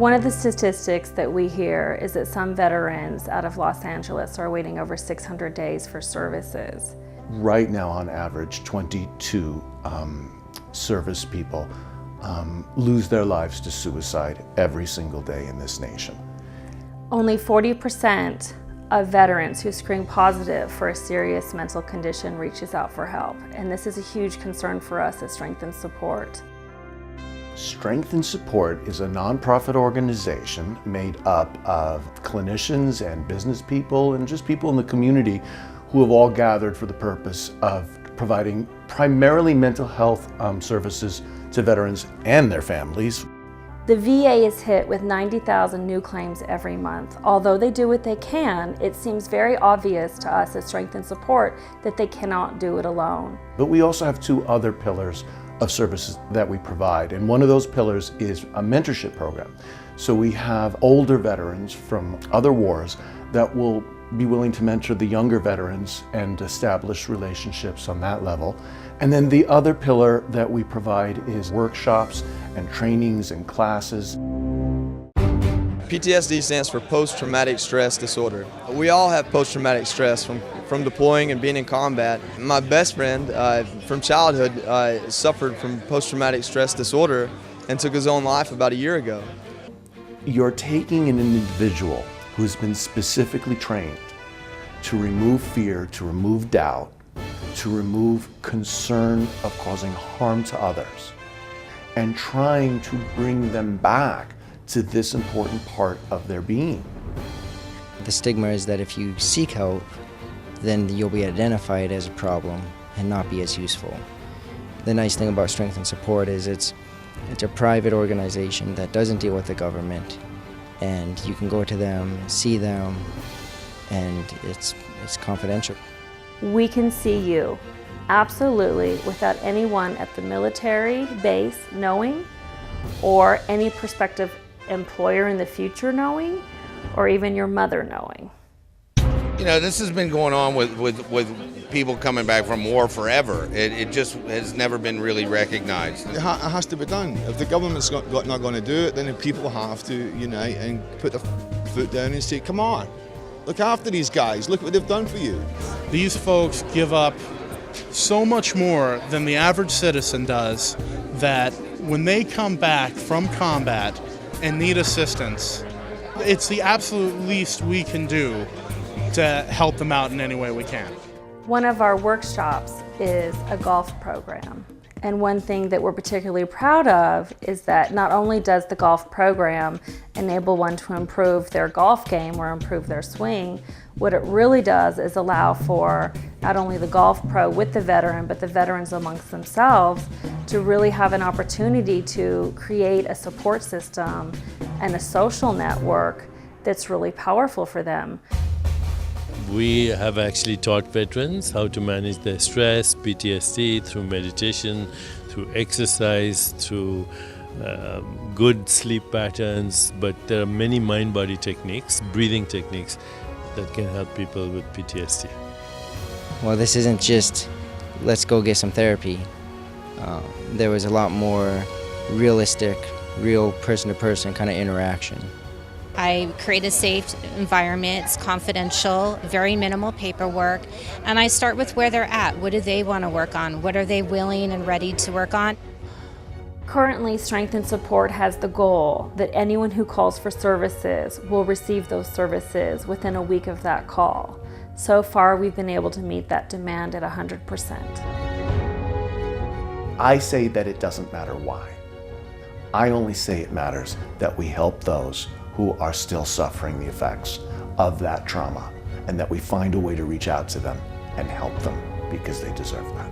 One of the statistics that we hear is that some veterans out of Los Angeles are waiting over 600 days for services. Right now, on average, 22 service people lose their lives to suicide every single day in this nation. Only 40% of veterans who screen positive for a serious mental condition reaches out for help, and this is a huge concern for us at Strength and Support. Strength and Support is a nonprofit organization made up of clinicians and business people and just people in the community who have all gathered for the purpose of providing primarily mental health services to veterans and their families. The VA is hit with 90,000 new claims every month. Although they do what they can, it seems very obvious to us at Strength and Support that they cannot do it alone. But we also have two other pillars of services that we provide, and one of those pillars is a mentorship program. So we have older veterans from other wars that will be willing to mentor the younger veterans and establish relationships on that level. And then the other pillar that we provide is workshops and trainings and classes. PTSD stands for post-traumatic stress disorder. We all have post-traumatic stress from deploying and being in combat. My best friend from childhood suffered from post-traumatic stress disorder and took his own life about a year ago. You're taking an individual who's been specifically trained to remove fear, to remove doubt, to remove concern of causing harm to others, and trying to bring them back to this important part of their being. The stigma is that if you seek help, then you'll be identified as a problem and not be as useful. The nice thing about Strength and Support is it's a private organization that doesn't deal with the government, and you can go to them, see them, and it's confidential. We can see you, absolutely, without anyone at the military base knowing, or any prospective employer in the future knowing, or even your mother knowing. You know, this has been going on with people coming back from war forever. It just has never been really recognized. It has to be done. If the government's not going to do it, then the people have to unite and put their foot down and say, come on, look after these guys, look what they've done for you. These folks give up so much more than the average citizen does, that when they come back from combat and need assistance, it's the absolute least we can do to help them out in any way we can. One of our workshops is a golf program. And one thing that we're particularly proud of is that not only does the golf program enable one to improve their golf game or improve their swing, what it really does is allow for not only the golf pro with the veteran, but the veterans amongst themselves to really have an opportunity to create a support system and a social network that's really powerful for them. We have actually taught veterans how to manage their stress, PTSD, through meditation, through exercise, through good sleep patterns, but there are many mind-body techniques, breathing techniques that can help people with PTSD. Well, this isn't just, let's go get some therapy. There was a lot more realistic, real person-to-person kind of interaction. I create a safe environment, it's confidential, very minimal paperwork, and I start with where they're at. What do they want to work on? What are they willing and ready to work on? Currently, Strength and Support has the goal that anyone who calls for services will receive those services within a week of that call. So far, we've been able to meet that demand at 100%. I say that it doesn't matter why. I only say it matters that we help those who are still suffering the effects of that trauma, and that we find a way to reach out to them and help them, because they deserve that.